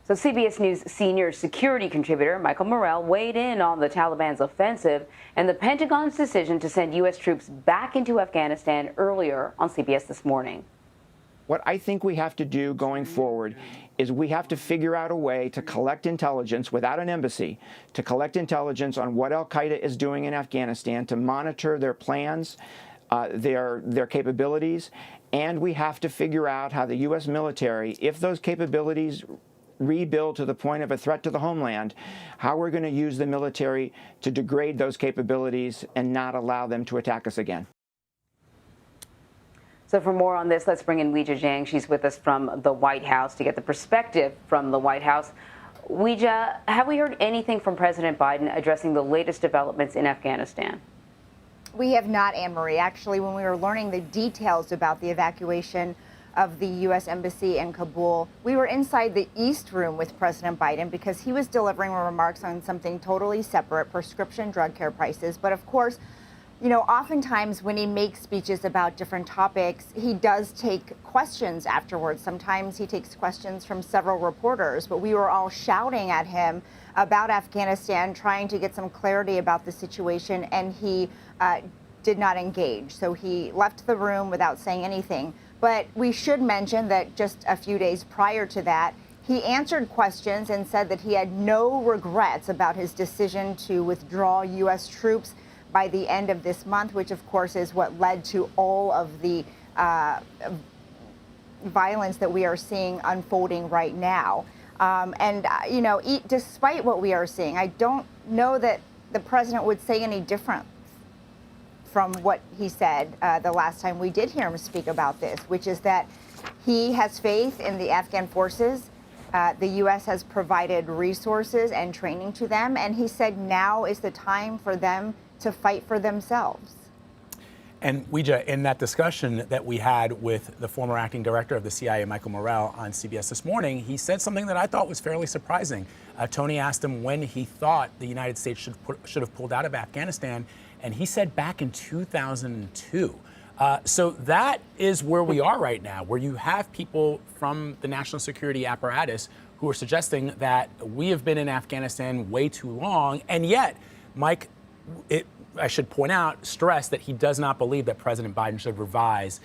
So CBS News senior security contributor Michael Morell weighed in on the Taliban's offensive and the Pentagon's decision to send U.S. troops back into Afghanistan earlier on CBS This Morning. What I think we have to do going forward is we have to figure out a way to collect intelligence without an embassy, to collect intelligence on what al-Qaeda is doing in Afghanistan, to monitor their plans, their capabilities, and we have to figure out how the U.S. military, if those capabilities rebuild to the point of a threat to the homeland, how we're going to use the military to degrade those capabilities and not allow them to attack us again. So for more on this, let's bring in Weijia Jiang. She's with us from the White House to get the perspective from the White House. Weijia, have we heard anything from President Biden addressing the latest developments in Afghanistan? We have not, Anne-Marie. Actually, when we were learning the details about the evacuation of the U.S. Embassy in Kabul, we were inside the East Room with President Biden because he was delivering remarks on something totally separate, prescription drug care prices. But of course, you know, oftentimes when he makes speeches about different topics, he does take questions afterwards. Sometimes he takes questions from several reporters, but we were all shouting at him about Afghanistan, trying to get some clarity about the situation, and he did not engage. So he left the room without saying anything. But we should mention that just a few days prior to that, he answered questions and said that he had no regrets about his decision to withdraw U.S. troops by the end of this month, which of course is what led to all of the violence that we are seeing unfolding right now. You know, despite what we are seeing, I don't know that the president would say any different from what he said the last time we did hear him speak about this, which is that he has faith in the Afghan forces. The U.S. has provided resources and training to them, and he said now is the time for them to fight for themselves. And Weijia, in that discussion that we had with the former acting director of the CIA, Michael Morell, on CBS This Morning, he said something that I thought was fairly surprising. Tony asked him when he thought the United States should have pulled out of Afghanistan, and he said back in 2002. So that is where we are right now, where you have people from the national security apparatus who are suggesting that we have been in Afghanistan way too long, and yet, Mike, I should point out, stress that he does not believe that President Biden should revise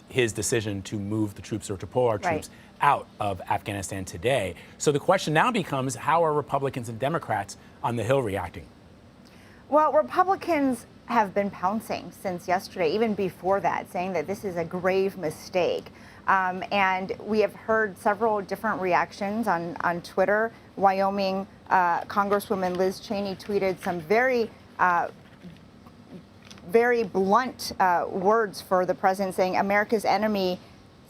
his decision to move the troops or to pull our troops out of Afghanistan today. So the question now becomes, how are Republicans and Democrats on the Hill reacting? Well, Republicans have been pouncing since yesterday, even before that, saying that this is a grave mistake. And we have heard several different reactions on Twitter. Wyoming Congresswoman Liz Cheney tweeted some very blunt words for the president, saying America's enemies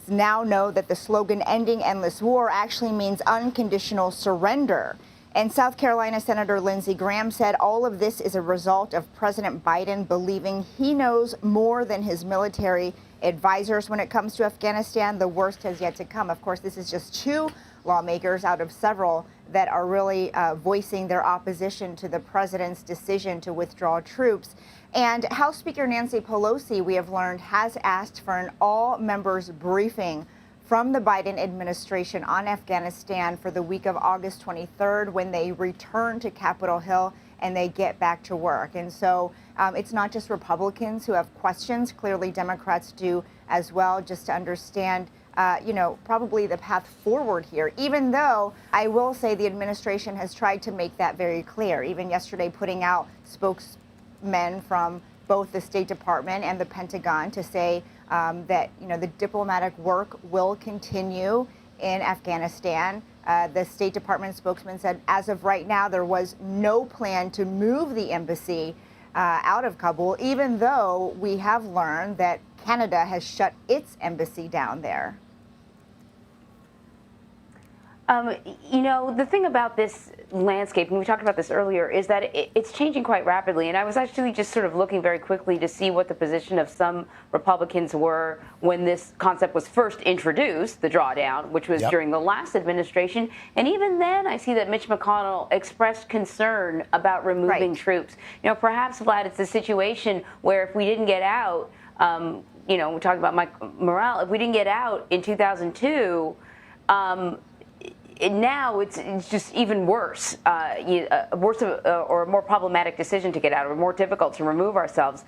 now know that the slogan "ending endless war" actually means unconditional surrender. And South Carolina Senator Lindsey Graham said all of this is a result of President Biden believing he knows more than his military advisors when it comes to Afghanistan. The worst has yet to come. Of course, this is just two lawmakers out of several that are really voicing their opposition to the president's decision to withdraw troops. And House Speaker Nancy Pelosi, we have learned, has asked for an all-members briefing from the Biden administration on Afghanistan for the week of August 23rd when they return to Capitol Hill and they get back to work. And so it's not just Republicans who have questions. Clearly, Democrats do as well, just to understand you know, probably the path forward here, even though I will say the administration has tried to make that very clear. Even yesterday, putting out spokesmen from both the State Department and the Pentagon to say that, you know, the diplomatic work will continue in Afghanistan. The State Department spokesman said, as of right now, there was no plan to move the embassy out of Kabul, even though we have learned that Canada has shut its embassy down there. You know, the thing about this landscape, and we talked about this earlier, is that it's changing quite rapidly. And I was actually just sort of looking very quickly to see what the position of some Republicans were when this concept was first introduced, the drawdown, which was during the last administration. And even then, I see that Mitch McConnell expressed concern about removing troops. You know, perhaps, Vlad, it's a situation where if we didn't get out, you know, we talked about Mike Morell, if we didn't get out in 2002, now it's just even worse, worse or a more problematic decision to get out, or more difficult to remove ourselves.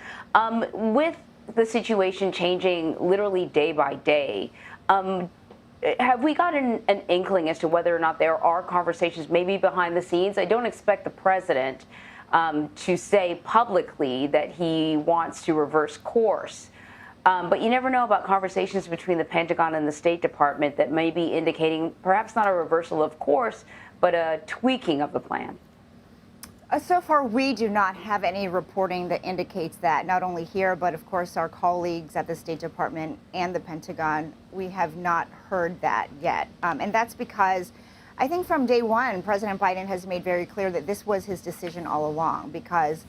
With the situation changing literally day by day, have we gotten an inkling as to whether or not there are conversations maybe behind the scenes? I don't expect the president to say publicly that he wants to reverse course. But you never know about conversations between the Pentagon and the State Department that may be indicating perhaps not a reversal of course, but a tweaking of the plan. So far, we do not have any reporting that indicates that, not only here, but of course our colleagues at the State Department and the Pentagon, we have not heard that yet. And that's because I think from day one, President Biden has made very clear that this was his decision all along, because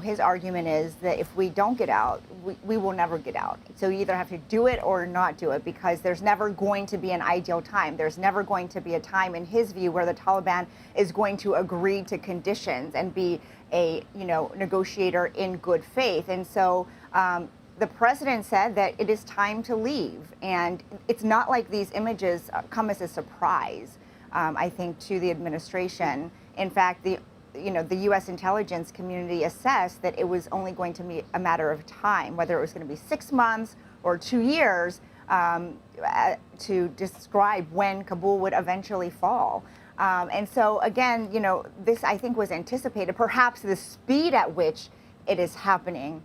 his argument is that if we don't get out, we will never get out. So you either have to do it or not do it, because there's never going to be an ideal time. There's never going to be a time, in his view, where the Taliban is going to agree to conditions and be a negotiator in good faith. And so the president said that it is time to leave. And it's not like these images come as a surprise, I think, to the administration. In fact, the U.S. intelligence community assessed that it was only going to be a matter of time, whether it was going to be 6 months or 2 years, to describe when Kabul would eventually fall. And so, again, this, I think, was anticipated. Perhaps the speed at which it is happening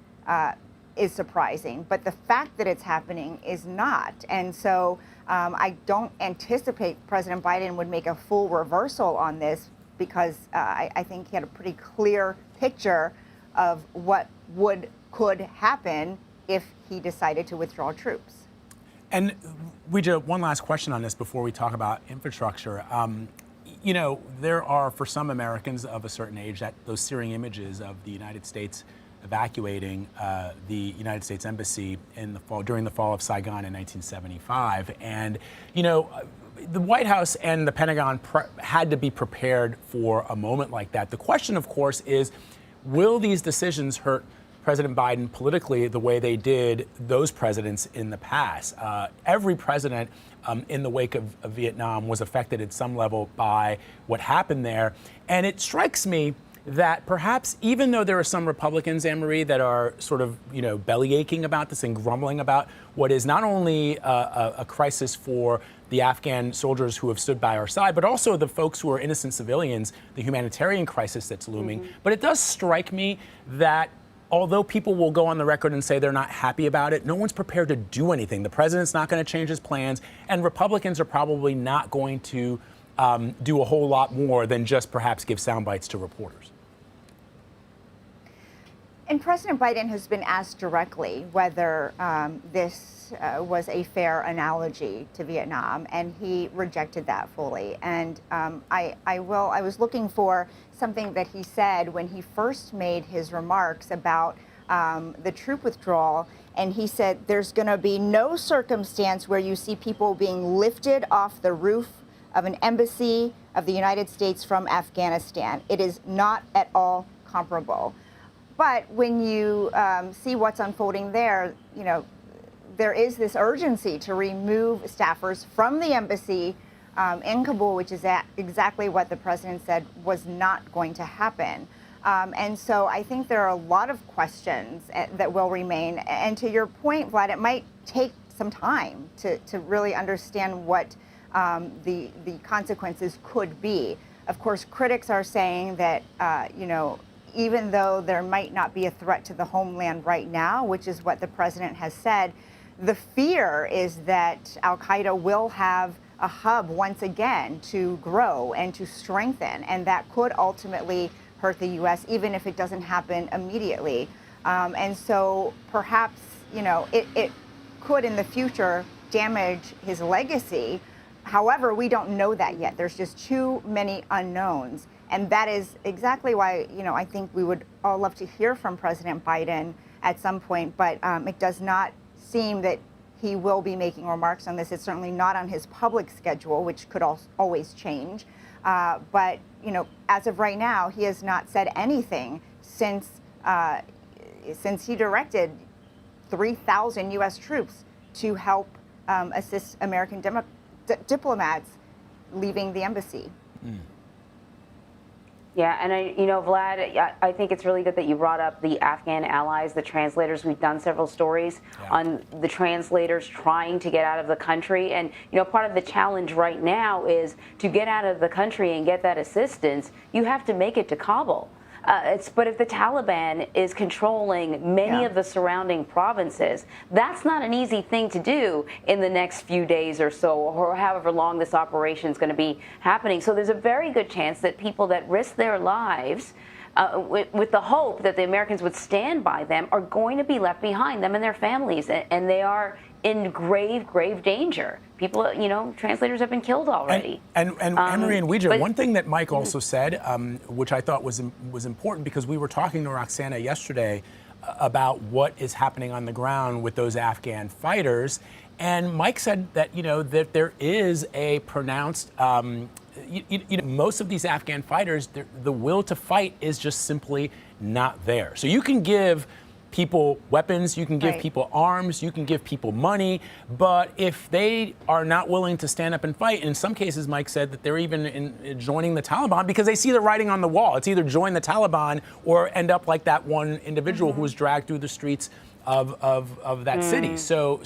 is surprising, but the fact that it's happening is not. And so I don't anticipate President Biden would make a full reversal on this, because I think he had a pretty clear picture of what could happen if he decided to withdraw troops. And Weijia, one last question on this before we talk about infrastructure. There are, for some Americans of a certain age, that those searing images of the United States evacuating the United States Embassy during the fall of Saigon in 1975. And, the White House and the Pentagon had to be prepared for a moment like that. The question, of course, is, will these decisions hurt President Biden politically the way they did those presidents in the past? Every president in the wake of Vietnam was affected at some level by what happened there. And it strikes me that perhaps, even though there are some Republicans, Anne-Marie, that are sort of, belly aching about this and grumbling about what is not only a crisis for the Afghan soldiers who have stood by our side, but also the folks who are innocent civilians, the humanitarian crisis that's looming. Mm-hmm. But it does strike me that although people will go on the record and say they're not happy about it, no one's prepared to do anything. The president's not going to change his plans, and Republicans are probably not going to do a whole lot more than just perhaps give sound bites to reporters. And President Biden has been asked directly whether this was a fair analogy to Vietnam, and he rejected that fully. And I was looking for something that he said when he first made his remarks about the troop withdrawal. And he said, there's going to be no circumstance where you see people being lifted off the roof of an embassy of the United States from Afghanistan. It is not at all comparable. But when you see what's unfolding there, there is this urgency to remove staffers from the embassy in Kabul, which is exactly what the president said was not going to happen. And so I think there are a lot of questions that will remain. And to your point, Vlad, it might take some time to really understand what the consequences could be. Of course, critics are saying that, even though there might not be a threat to the homeland right now, which is what the president has said, the fear is that al-Qaeda will have a hub once again to grow and to strengthen, and that could ultimately hurt the U.S., even if it doesn't happen immediately. And so perhaps, it could in the future damage his legacy. However, we don't know that yet. There's just too many unknowns. And that is exactly why, I think we would all love to hear from President Biden at some point, but it does not seem that he will be making remarks on this. It's certainly not on his public schedule, which could always change. But, as of right now, he has not said anything since he directed 3,000 U.S. troops to help assist American diplomats leaving the embassy. Yeah, and Vlad, I think it's really good that you brought up the Afghan allies, the translators. We've done several stories on the translators trying to get out of the country. And, part of the challenge right now is to get out of the country and get that assistance, you have to make it to Kabul. But if the Taliban is controlling many of the surrounding provinces, that's not an easy thing to do in the next few days or so, or however long this operation is going to be happening. So there's a very good chance that people that risk their lives with the hope that the Americans would stand by them are going to be left behind, them and their families, and they are in grave, grave danger. People, translators have been killed already. And Anne-Marie and Weijia, one thing that Mike also said, which I thought was important, because we were talking to Roxana yesterday about what is happening on the ground with those Afghan fighters, and Mike said that that there is a pronounced, most of these Afghan fighters, the will to fight is just simply not there. So you can give people weapons, you can give people arms, you can give people money, but if they are not willing to stand up and fight, in some cases, Mike said that they're even joining the Taliban because they see the writing on the wall. It's either join the Taliban or end up like that one individual who was dragged through the streets of that city. So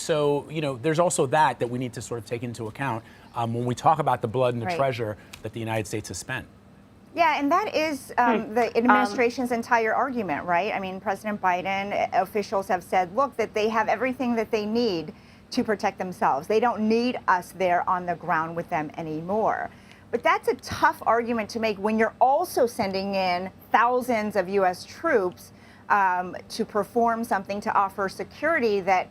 there's also that we need to sort of take into account when we talk about the blood and the treasure that the United States has spent. Yeah, and that is the administration's entire argument, right? I mean, President Biden, officials have said, look, that they have everything that they need to protect themselves. They don't need us there on the ground with them anymore. But that's a tough argument to make when you're also sending in thousands of U.S. troops to perform something, to offer security that,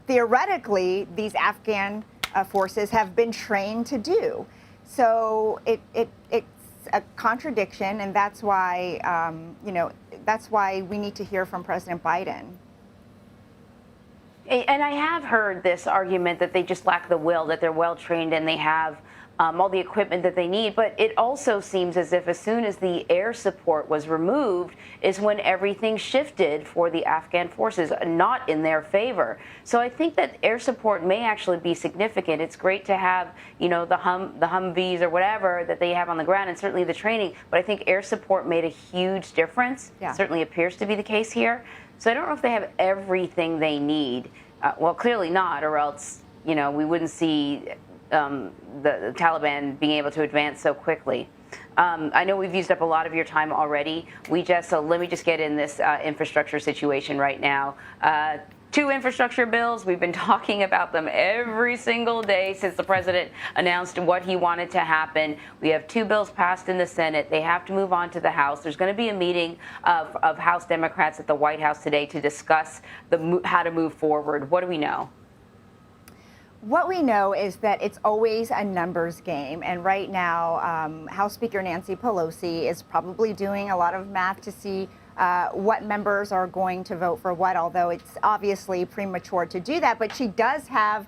theoretically, these Afghan forces have been trained to do. So it's a contradiction, and that's why, that's why we need to hear from President Biden. And I have heard this argument that they just lack the will, that they're well trained and they have all the equipment that they need. But it also seems as if as soon as the air support was removed is when everything shifted for the Afghan forces, not in their favor. So I think that air support may actually be significant. It's great to have, the Humvees or whatever that they have on the ground, and certainly the training. But I think air support made a huge difference. Yeah. Certainly appears to be the case here. So I don't know if they have everything they need. Well, clearly not, or else, we wouldn't see the Taliban being able to advance so quickly. I know we've used up a lot of your time already. So let me just get in this infrastructure situation right now. 2 infrastructure bills. We've been talking about them every single day since the president announced what he wanted to happen. We have 2 bills passed in the Senate. They have to move on to the House. There's going to be a meeting of House Democrats at the White House today to discuss how to move forward. What do we know? What we know is that it's always a numbers game. And right now, House Speaker Nancy Pelosi is probably doing a lot of math to see what members are going to vote for what, although it's obviously premature to do that. But she does have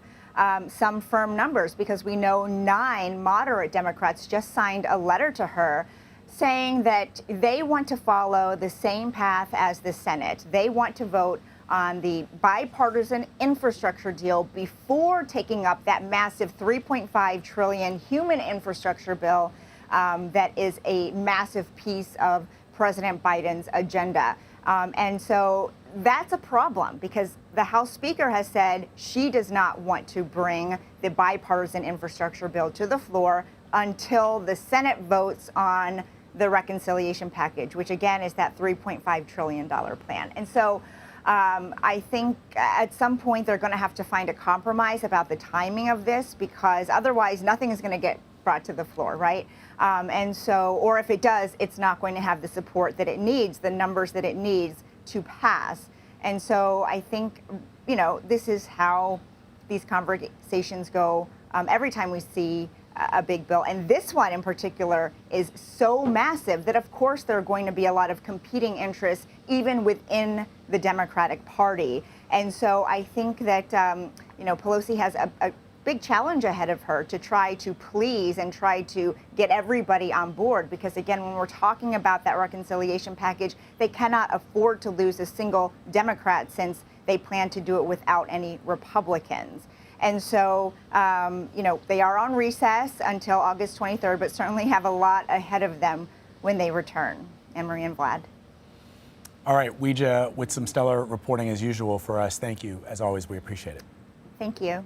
some firm numbers, because we know 9 moderate Democrats just signed a letter to her saying that they want to follow the same path as the Senate. They want to vote on the bipartisan infrastructure deal before taking up that massive $3.5 trillion human infrastructure bill that is a massive piece of President Biden's agenda. And so that's a problem, because the House Speaker has said she does not want to bring the bipartisan infrastructure bill to the floor until the Senate votes on the reconciliation package, which again is that $3.5 trillion plan. And so I think at some point they're going to have to find a compromise about the timing of this, because otherwise nothing is going to get brought to the floor, right? And so, or if it does, it's not going to have the support that it needs, the numbers that it needs to pass. And so I think, this is how these conversations go every time we see a big bill. And this one in particular is so massive that, of course, there are going to be a lot of competing interests, even within the Democratic Party. And so I think that, Pelosi has a big challenge ahead of her to try to please and try to get everybody on board. Because, again, when we're talking about that reconciliation package, they cannot afford to lose a single Democrat, since they plan to do it without any Republicans. And so, they are on recess until August 23rd, but certainly have a lot ahead of them when they return. Anne-Marie and Vlad. All right, Weijia, with some stellar reporting as usual for us. Thank you. As always, we appreciate it. Thank you.